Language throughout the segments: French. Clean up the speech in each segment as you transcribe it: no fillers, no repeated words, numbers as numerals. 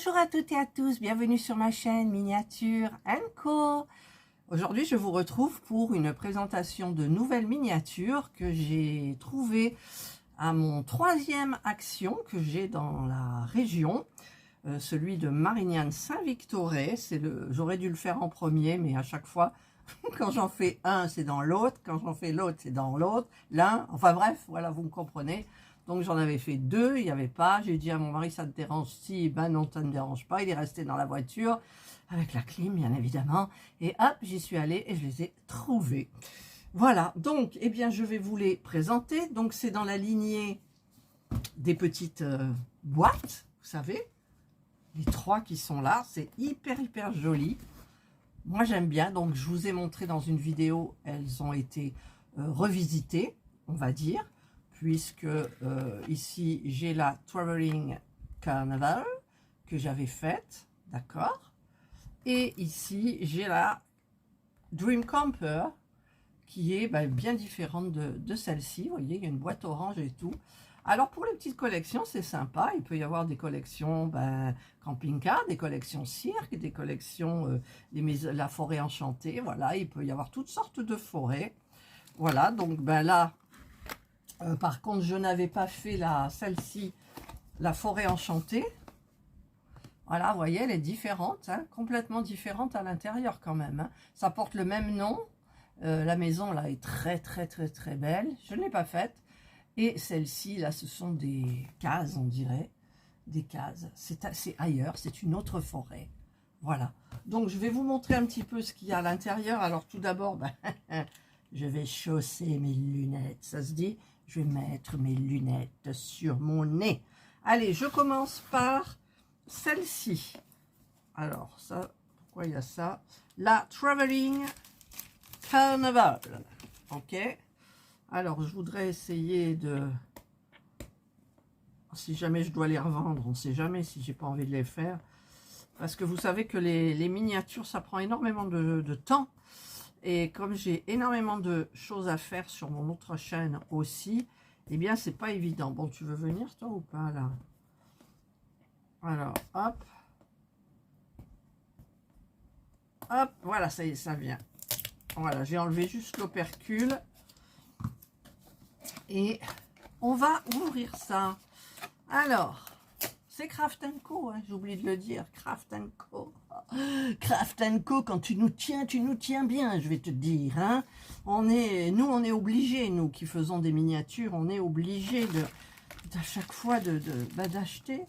Bonjour à toutes et à tous, bienvenue sur ma chaîne Miniature Co. Aujourd'hui, je vous retrouve pour une présentation de nouvelles miniatures que j'ai trouvées à mon 3e action que j'ai dans la région, celui de Marignane Saint-Victoré. J'aurais dû le faire en premier, mais à chaque fois, quand j'en fais un, c'est dans l'autre, quand j'en fais l'autre, c'est dans l'autre, l'un, enfin bref, voilà, vous me comprenez. Donc j'en avais fait 2, il n'y avait pas. J'ai dit à mon mari, ça te dérange? Si, ben non, ça ne me dérange pas. Il est resté dans la voiture, avec la clim, bien évidemment. Et hop, j'y suis allée et je les ai trouvés. Voilà, donc, eh bien, je vais vous les présenter. Donc c'est dans la lignée des petites boîtes, vous savez. Les 3 qui sont là, c'est hyper joli. Moi j'aime bien, donc je vous ai montré dans une vidéo, elles ont été revisitées, on va dire. Puisque ici j'ai la Traveling Carnival que j'avais faite, d'accord, et ici j'ai la Dream Camper qui est bien différente de celle-ci. Vous voyez, il y a une boîte orange et tout. Alors pour les petites collections, c'est sympa, il peut y avoir des collections camping-car, des collections cirque, des collections la forêt enchantée, voilà, il peut y avoir toutes sortes de forêts. Voilà, donc là, par contre, je n'avais pas fait celle-ci, la forêt enchantée. Voilà, vous voyez, elle est différente, hein, complètement différente à l'intérieur quand même. Hein. Ça porte le même nom. La maison, là, est très belle. Je ne l'ai pas faite. Et celle-ci, là, ce sont des cases, on dirait. Des cases. C'est ailleurs, c'est une autre forêt. Voilà. Donc, je vais vous montrer un petit peu ce qu'il y a à l'intérieur. Alors, tout d'abord, je vais chausser mes lunettes. Ça se dit? Je vais mettre mes lunettes sur mon nez. Allez, je commence par celle-ci. Alors, ça, pourquoi il y a ça? La Traveling Carnival. Ok. Alors, je voudrais essayer de... Si jamais je dois les revendre, on ne sait jamais si j'ai pas envie de les faire. Parce que vous savez que les miniatures, ça prend énormément de temps. Et comme j'ai énormément de choses à faire sur mon autre chaîne aussi, eh bien, c'est pas évident. Bon, tu veux venir, toi, ou pas, là? Alors, hop. Hop, voilà, ça y est, ça vient. Voilà, j'ai enlevé juste l'opercule. Et on va ouvrir ça. Alors, c'est Craft & Co, hein, j'ai oublié de le dire. Craft & Co. Craft & Co, quand tu nous tiens bien, je vais te dire. Hein. On est obligés, nous qui faisons des miniatures, on est obligés à chaque fois d'acheter.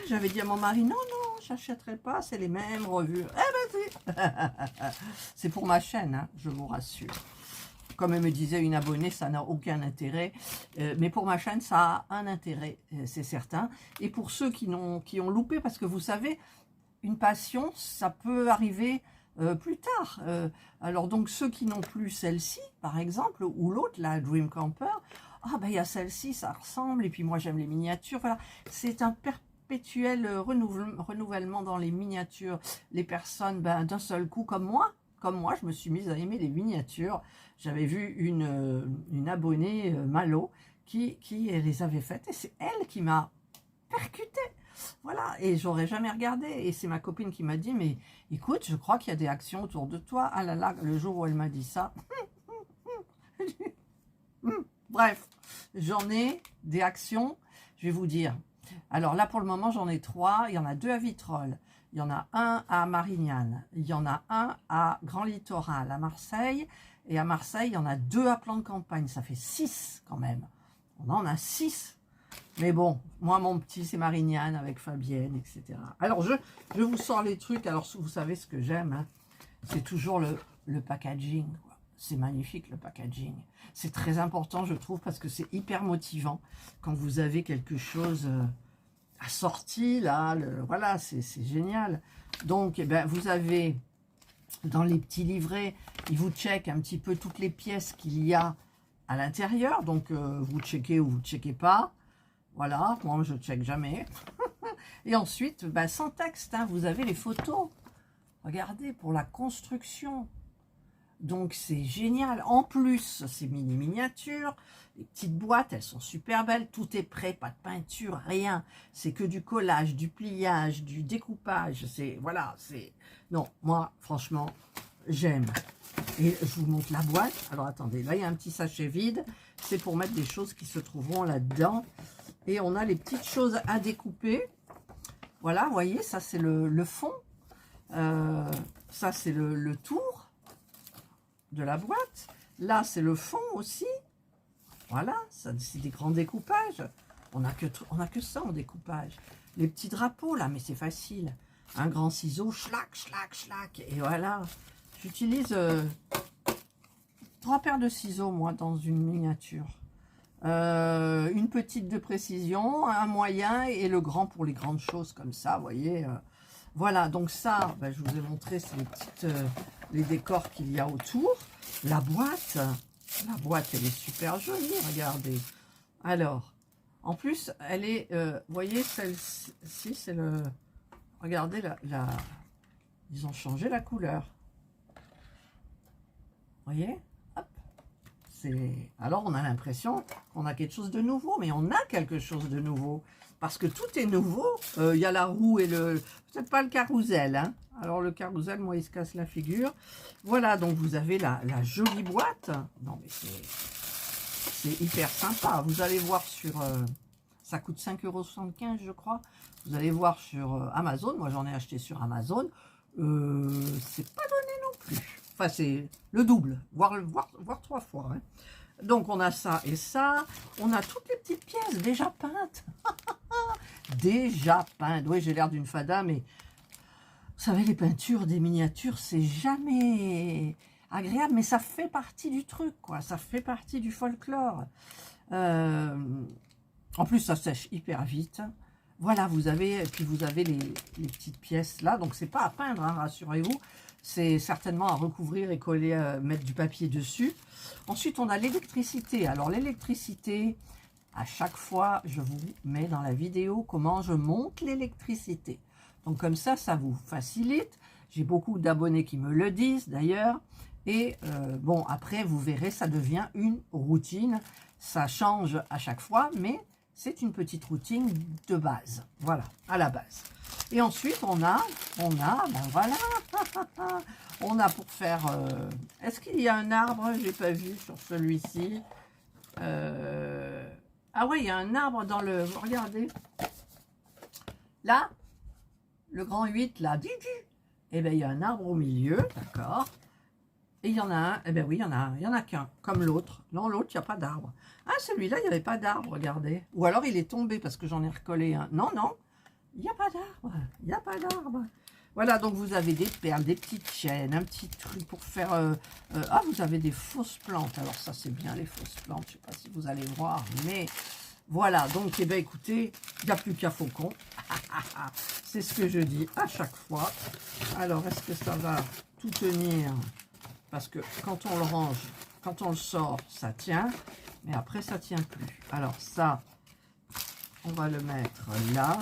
J'avais dit à mon mari, non, j'achèterai pas, c'est les mêmes revues. Eh ben si. C'est pour ma chaîne, hein, je vous rassure. Comme me disait une abonnée, ça n'a aucun intérêt. Mais pour ma chaîne, ça a un intérêt, c'est certain. Et pour ceux qui ont loupé, parce que vous savez, une passion, ça peut arriver plus tard. Alors donc, ceux qui n'ont plus celle-ci, par exemple, ou l'autre, la Dream Camper, ah ben il y a celle-ci, ça ressemble, et puis moi j'aime les miniatures. Voilà, c'est un perpétuel renouvellement dans les miniatures. Les personnes, d'un seul coup, comme moi, je me suis mise à aimer les miniatures. J'avais vu une abonnée, Malo, qui les avait faites. Et c'est elle qui m'a percuté. Voilà. Et j'aurais jamais regardé. Et c'est ma copine qui m'a dit, mais écoute, je crois qu'il y a des actions autour de toi. Ah là là, le jour où elle m'a dit ça. Bref, j'en ai des actions. Je vais vous dire. Alors là, pour le moment, j'en ai 3. Il y en a 2 à Vitrolles. Il y en a un à Marignane, il y en a un à Grand Littoral, à Marseille. Et à Marseille, il y en a 2 à Plan de Campagne. Ça fait 6 quand même. On en a 6. Mais bon, moi, mon petit, c'est Marignane avec Fabienne, etc. Alors, je vous sors les trucs. Alors, vous savez ce que j'aime. Hein, c'est toujours le packaging. C'est magnifique, le packaging. C'est très important, je trouve, parce que c'est hyper motivant quand vous avez quelque chose... assorti là, voilà, c'est génial. Donc vous avez dans les petits livrets, ils vous checkent un petit peu toutes les pièces qu'il y a à l'intérieur, donc vous checkez ou vous checkez pas, voilà, moi je check jamais. Et ensuite sans texte, hein, vous avez les photos, regardez, pour la construction. Donc c'est génial. En plus, c'est mini-miniature. Les petites boîtes, elles sont super belles. Tout est prêt, pas de peinture, rien. C'est que du collage, du pliage, du découpage. C'est, voilà, c'est... Non, moi, franchement, j'aime. Et je vous montre la boîte. Alors, attendez, là, il y a un petit sachet vide. C'est pour mettre des choses qui se trouveront là-dedans. Et on a les petites choses à découper. Voilà, vous voyez, ça, c'est le fond. Ça, c'est le tour de la boîte. Là, c'est le fond aussi. Voilà, c'est des grands découpages. On n'a que ça en découpage. Les petits drapeaux, là, mais c'est facile. Un grand ciseau, schlac, schlac, schlac. Et voilà. J'utilise 3 paires de ciseaux, moi, dans une miniature. Une petite de précision, un moyen et le grand pour les grandes choses comme ça, vous voyez. Voilà, donc ça, ben, je vous ai montré, c'est les décors qu'il y a autour. La boîte, elle est super jolie, regardez. Alors, en plus, elle est, vous voyez, celle-ci, c'est le... Regardez, ils ont changé la couleur. Vous voyez? Hop. Alors, on a l'impression qu'on a quelque chose de nouveau, mais on a quelque chose de nouveau. Parce que tout est nouveau. Il y a la roue et peut-être pas le carrousel, hein. Alors, le carrousel, moi, il se casse la figure. Voilà, donc vous avez la jolie boîte. Non, mais c'est hyper sympa. Vous allez voir sur... ça coûte 5,75 € je crois. Vous allez voir sur Amazon. Moi, j'en ai acheté sur Amazon. C'est pas donné non plus. Enfin, c'est le double, voire 3 fois. Hein. Donc, on a ça et ça. On a toutes les petites pièces déjà peintes. Déjà peintes. Oui, j'ai l'air d'une fada, mais... Vous savez, les peintures des miniatures, c'est jamais agréable, mais ça fait partie du truc, quoi. Ça fait partie du folklore. En plus, ça sèche hyper vite. Voilà, vous avez les petites pièces là. Donc, c'est pas à peindre, hein, rassurez-vous. C'est certainement à recouvrir et coller, mettre du papier dessus. Ensuite, on a l'électricité. Alors, l'électricité, à chaque fois, je vous mets dans la vidéo comment je monte l'électricité. Donc, comme ça vous facilite. J'ai beaucoup d'abonnés qui me le disent, d'ailleurs. Et bon, après, vous verrez, ça devient une routine. Ça change à chaque fois, mais c'est une petite routine de base. Voilà, à la base. Et ensuite, on a, ben voilà, on a pour faire... Est-ce qu'il y a un arbre? Je n'ai pas vu sur celui-ci. Ah ouais, il y a un arbre dans le... Regardez. Là, le grand 8, là, et bien, il y a un arbre au milieu, d'accord. Et il y en a un, eh bien oui, il y en a qu'un, comme l'autre. Non, l'autre, il n'y a pas d'arbre. Ah, celui-là, il n'y avait pas d'arbre, regardez. Ou alors, il est tombé parce que j'en ai recollé un. Non, non, il n'y a pas d'arbre. Il n'y a pas d'arbre. Voilà, donc vous avez des perles, des petites chaînes, un petit truc pour faire... ah, vous avez des fausses plantes. Alors ça, c'est bien, les fausses plantes. Je ne sais pas si vous allez voir, mais... Voilà, donc, eh bien, écoutez, il n'y a plus qu'à faucon. C'est ce que je dis à chaque fois. Alors, est-ce que ça va tout tenir? Parce que quand on le range, quand on le sort, ça tient. Mais après, ça ne tient plus. Alors, ça, on va le mettre là.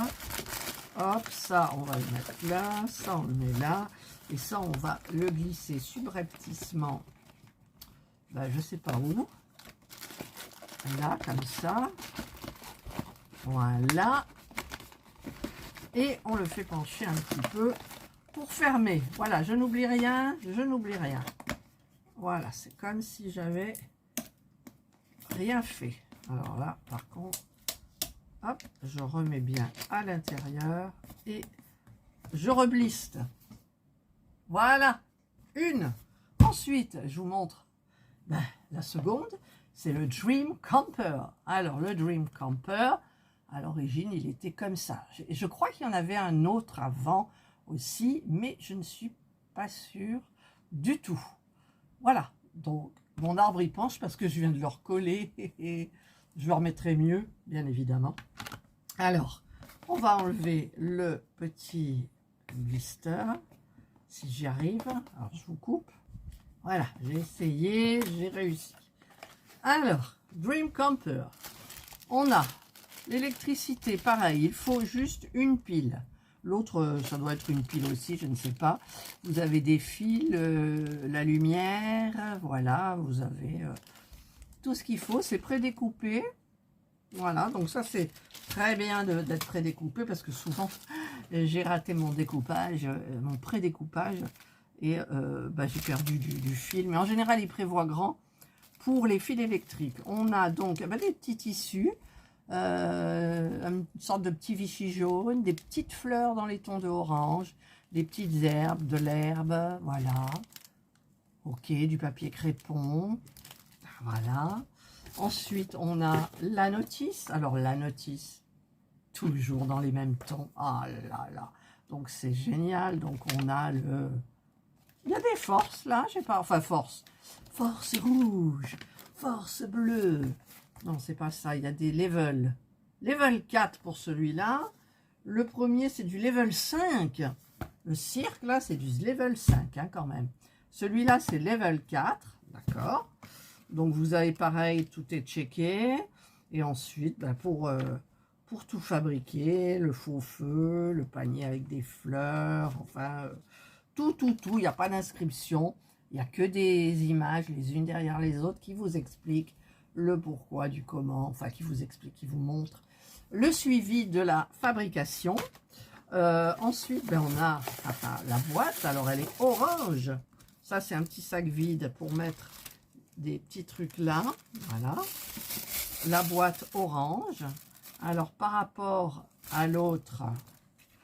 Hop, ça, on va le mettre là. Ça, on le met là. Et ça, on va le glisser subrepticement. Ben, je ne sais pas où. Là, comme ça. Voilà. Et on le fait pencher un petit peu pour fermer. Voilà, je n'oublie rien, je n'oublie rien. Voilà, c'est comme si j'avais rien fait. Alors là, par contre, hop, je remets bien à l'intérieur et je rebliste. Voilà, une. Ensuite, je vous montre la seconde, c'est le Dream Camper. Alors, le Dream Camper, à l'origine, il était comme ça. Je crois qu'il y en avait un autre avant aussi, mais je ne suis pas sûre du tout. Voilà, donc mon arbre il penche parce que je viens de le recoller et je le remettrai mieux, bien évidemment. Alors, on va enlever le petit blister, si j'y arrive. Alors, je vous coupe. Voilà, j'ai essayé, j'ai réussi. Alors, Dream Camper, on a l'électricité, pareil, il faut juste une pile. L'autre, ça doit être une pile aussi, je ne sais pas. Vous avez des fils, la lumière, voilà, vous avez tout ce qu'il faut. C'est prédécoupé. Voilà, donc ça c'est très bien d'être prédécoupé parce que souvent j'ai raté mon découpage, mon prédécoupage et j'ai perdu du fil. Mais en général, il prévoit grand pour les fils électriques. On a donc des petits tissus, une sorte de petit Vichy jaune, des petites fleurs dans les tons de orange, des petites herbes, de l'herbe, voilà. Ok, du papier crépon, voilà. Ensuite, on a la notice. Alors, la notice, toujours dans les mêmes tons. Ah là là. Donc, c'est génial. Donc, on a le... Il y a des forces, là. Je sais pas. Enfin, force. Force rouge. Force bleue. Non, c'est pas ça. Il y a des levels. Level 4 pour celui-là. Le premier, c'est du level 5. Le cirque, là, c'est du level 5, hein, quand même. Celui-là, c'est level 4. D'accord. Donc, vous avez pareil, tout est checké. Et ensuite, pour tout fabriquer, le faux feu, le panier avec des fleurs, enfin, tout. Il n'y a pas d'inscription. Il n'y a que des images, les unes derrière les autres, qui vous expliquent le pourquoi, du comment, enfin, qui vous expliquent, qui vous montrent le suivi de la fabrication. Ensuite, on a la boîte. Alors, elle est orange. Ça, c'est un petit sac vide pour mettre des petits trucs là, voilà, la boîte orange. Alors par rapport à l'autre,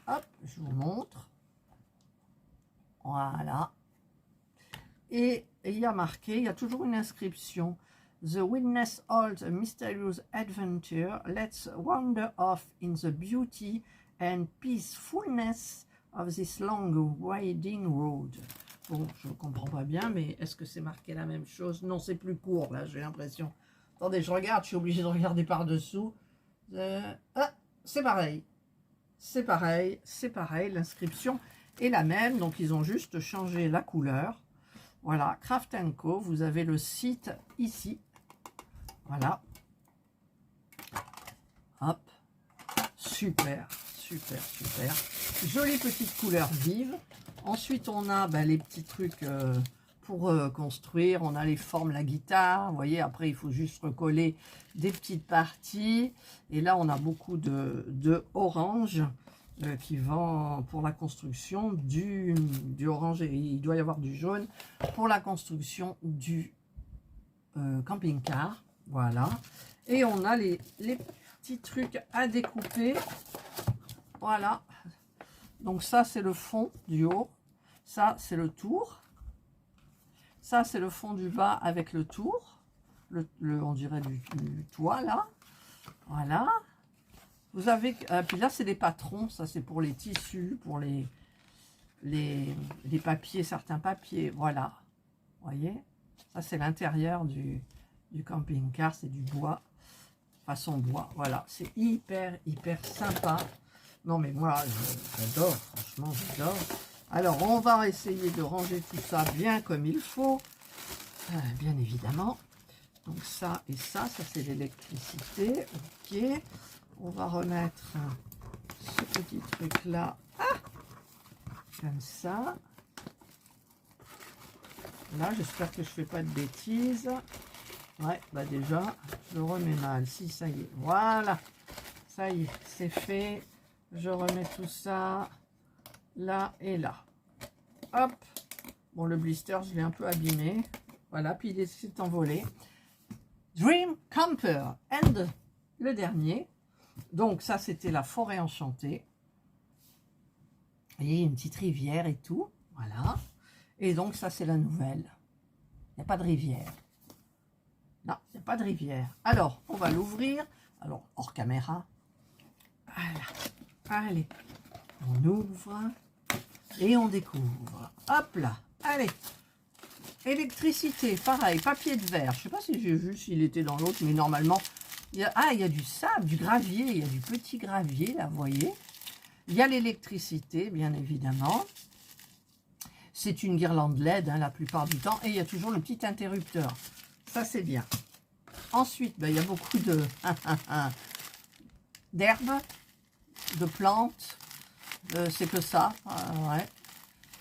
hop, je vous montre, voilà, et il y a marqué, il y a toujours une inscription, The witness holds a mysterious adventure, let's wander off in the beauty and peacefulness of this long winding road. Bon, je ne comprends pas bien, mais est-ce que c'est marqué la même chose? Non, c'est plus court, là, j'ai l'impression. Attendez, je regarde, je suis obligé de regarder par-dessous. Ah, c'est pareil. C'est pareil, l'inscription est la même, donc ils ont juste changé la couleur. Voilà, Craft & Co, vous avez le site ici. Voilà. Hop. Super. Jolie petite couleur vive. Ensuite, on a les petits trucs pour construire. On a les formes, la guitare. Vous voyez, après, il faut juste recoller des petites parties. Et là, on a beaucoup de orange qui vend pour la construction du orange. Et il doit y avoir du jaune pour la construction du camping-car. Voilà. Et on a les petits trucs à découper. Voilà. Donc ça, c'est le fond du haut. Ça, c'est le tour. Ça, c'est le fond du bas avec le tour. On dirait du toit, là. Voilà. Vous avez... puis là, c'est des patrons. Ça, c'est pour les tissus, pour les papiers, certains papiers. Voilà. Vous voyez? Ça, c'est l'intérieur du camping-car. C'est du bois. Façon bois. Voilà. C'est hyper sympa. Non, mais moi, j'adore. Franchement, j'adore. Alors, on va essayer de ranger tout ça bien comme il faut. Bien évidemment. Donc, ça et ça c'est l'électricité. Ok. On va remettre ce petit truc-là. Comme ça. Là, j'espère que je ne fais pas de bêtises. Ouais, déjà, je le remets mal. Si, ça y est. Voilà. Ça y est, c'est fait. Je remets tout ça là et là. Hop. Bon, le blister, je l'ai un peu abîmé. Voilà, puis il s'est envolé. Dream Camper. And le dernier. Donc, ça, c'était la forêt enchantée. Et une petite rivière et tout. Voilà. Et donc, ça, c'est la nouvelle. Il n'y a pas de rivière. Non, il n'y a pas de rivière. Alors, on va l'ouvrir. Alors, hors caméra. Voilà. Allez, on ouvre et on découvre. Hop là, allez. Électricité, pareil, papier de verre. Je ne sais pas si j'ai vu s'il était dans l'autre, mais normalement, il y a du sable, du gravier. Il y a du petit gravier, là, vous voyez. Il y a l'électricité, bien évidemment. C'est une guirlande LED, la plupart du temps. Et il y a toujours le petit interrupteur. Ça, c'est bien. Ensuite, il y a beaucoup d'herbes, de plantes, C'est que ça, ouais.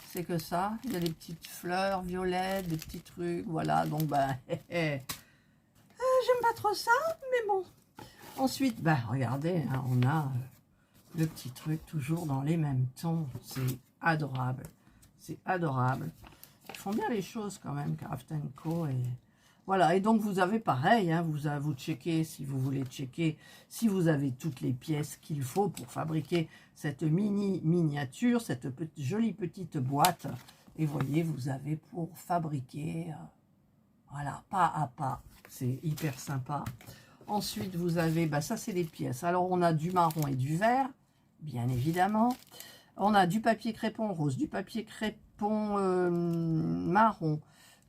C'est que ça. Il y a des petites fleurs violettes, des petits trucs, voilà. Donc, ben, j'aime pas trop ça, mais bon. Ensuite, ben, regardez, hein, on a le petit truc toujours dans les mêmes tons. C'est adorable. C'est adorable. Ils font bien les choses quand même, Craft & Co. Et voilà, et donc vous avez pareil, hein, vous checkez si vous voulez checker, si vous avez toutes les pièces qu'il faut pour fabriquer cette miniature, cette jolie petite boîte. Et voyez, vous avez pour fabriquer, voilà, pas à pas. C'est hyper sympa. Ensuite, vous avez, bah, ça c'est les pièces. Alors, on a du marron et du vert, bien évidemment. On a du papier crépon rose, du papier crépon marron,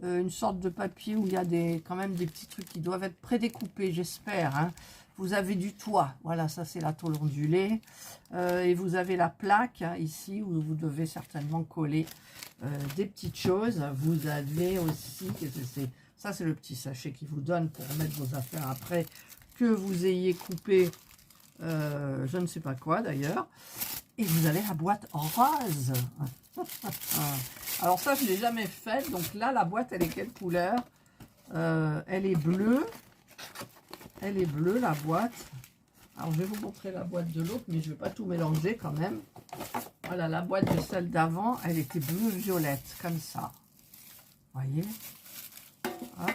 une sorte de papier où il y a quand même des petits trucs qui doivent être prédécoupés, j'espère. Hein. Vous avez du toit, voilà, ça c'est la tôle ondulée. Et vous avez la plaque hein, ici où vous devez certainement coller des petites choses. Vous avez aussi, ça c'est le petit sachet qui vous donne pour mettre vos affaires après que vous ayez coupé, je ne sais pas quoi d'ailleurs. Et vous avez la boîte en rose. Alors ça, je ne l'ai jamais faite. Donc là, la boîte, elle est quelle couleur? Elle est bleue. Elle est bleue, la boîte. Alors, je vais vous montrer la boîte de l'autre, mais je ne vais pas tout mélanger quand même. Voilà, la boîte de celle d'avant, elle était bleu-violette, comme ça. Vous voyez? Hop.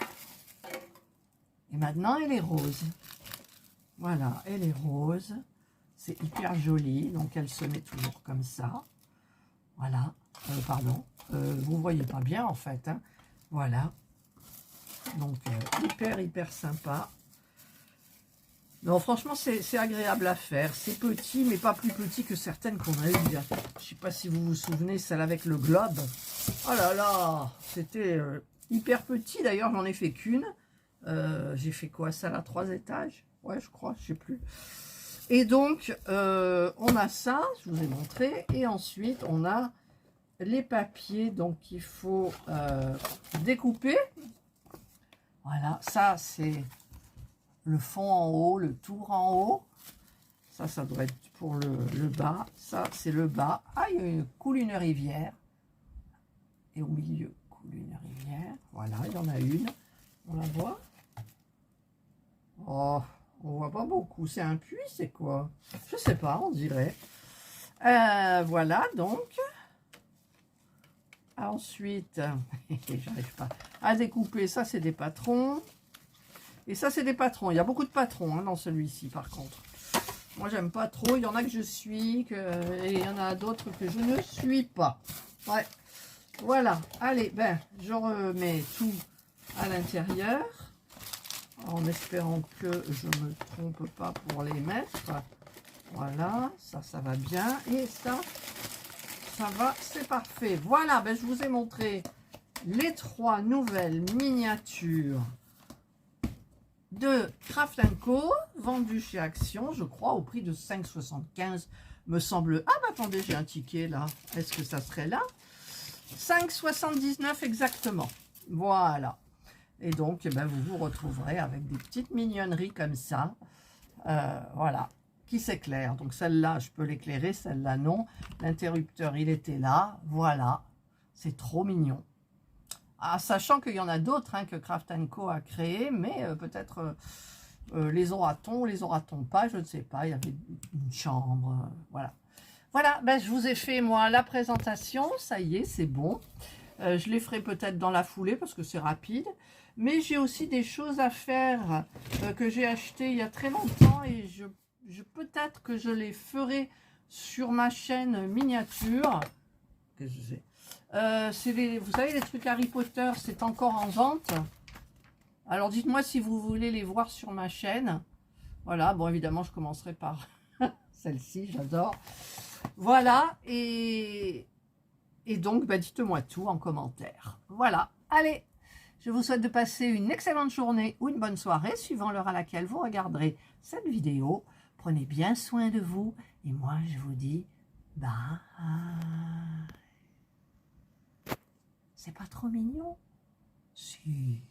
Et maintenant, elle est rose. Voilà, elle est rose. C'est hyper joli, donc elle se met toujours comme ça. Voilà, pardon, vous voyez pas bien en fait. Hein. Voilà, donc hyper sympa. Non, franchement, c'est agréable à faire. C'est petit, mais pas plus petit que certaines qu'on a eues. Je sais pas si vous vous souvenez, celle avec le globe. Oh là là, c'était hyper petit. D'ailleurs, j'en ai fait qu'une. J'ai fait quoi, ça à 3 étages? Ouais, je crois, je sais plus. Et donc, on a ça, je vous ai montré, et ensuite, on a les papiers, donc il faut découper. Voilà, ça, c'est le fond en haut, le tour en haut. Ça doit être pour le bas. Ça, c'est le bas. Ah, il coule une rivière. Et au milieu, coule une rivière. Voilà, il y en a une. On la voit. Oh, on voit pas beaucoup. C'est un puits, c'est quoi? Je sais pas, on dirait. Voilà, donc. Ensuite, j'arrive pas à découper. Ça, c'est des patrons. Et ça, c'est des patrons. Il y a beaucoup de patrons hein, dans celui-ci, par contre. Moi, j'aime pas trop. Il y en a que je suis, et il y en a d'autres que je ne suis pas. Ouais. Voilà. Allez, ben, je remets tout à l'intérieur. En espérant que je ne me trompe pas pour les mettre. Voilà, ça va bien. Et ça va, c'est parfait. Voilà, ben, je vous ai montré les 3 nouvelles miniatures de Craft & Co. vendues chez Action, je crois, au prix de 5,75 me semble. Ah, bah attendez, j'ai un ticket là. Est-ce que ça serait là? 5,79 exactement. Voilà. Et donc, eh ben, vous vous retrouverez avec des petites mignonneries comme ça. Voilà, qui s'éclairent. Donc, celle-là, je peux l'éclairer, celle-là, non. L'interrupteur, il était là. Voilà, c'est trop mignon. Ah, sachant qu'il y en a d'autres hein, que Craft & Co a créé, mais peut-être les aura-t-on pas, je ne sais pas. Il y avait une chambre, voilà. Voilà, ben, je vous ai fait, moi, la présentation. Ça y est, c'est bon. Je les ferai peut-être dans la foulée parce que c'est rapide. Mais j'ai aussi des choses à faire que j'ai achetées il y a très longtemps et peut-être que je les ferai sur ma chaîne miniature. Qu'est-ce que c'est? Vous savez, les trucs Harry Potter, c'est encore en vente. Alors dites-moi si vous voulez les voir sur ma chaîne. Voilà, bon évidemment je commencerai par celle-ci, j'adore. Voilà, et donc bah, dites-moi tout en commentaire. Voilà, allez, je vous souhaite de passer une excellente journée ou une bonne soirée, suivant l'heure à laquelle vous regarderez cette vidéo. Prenez bien soin de vous, et moi je vous dis bye. C'est pas trop mignon? Si.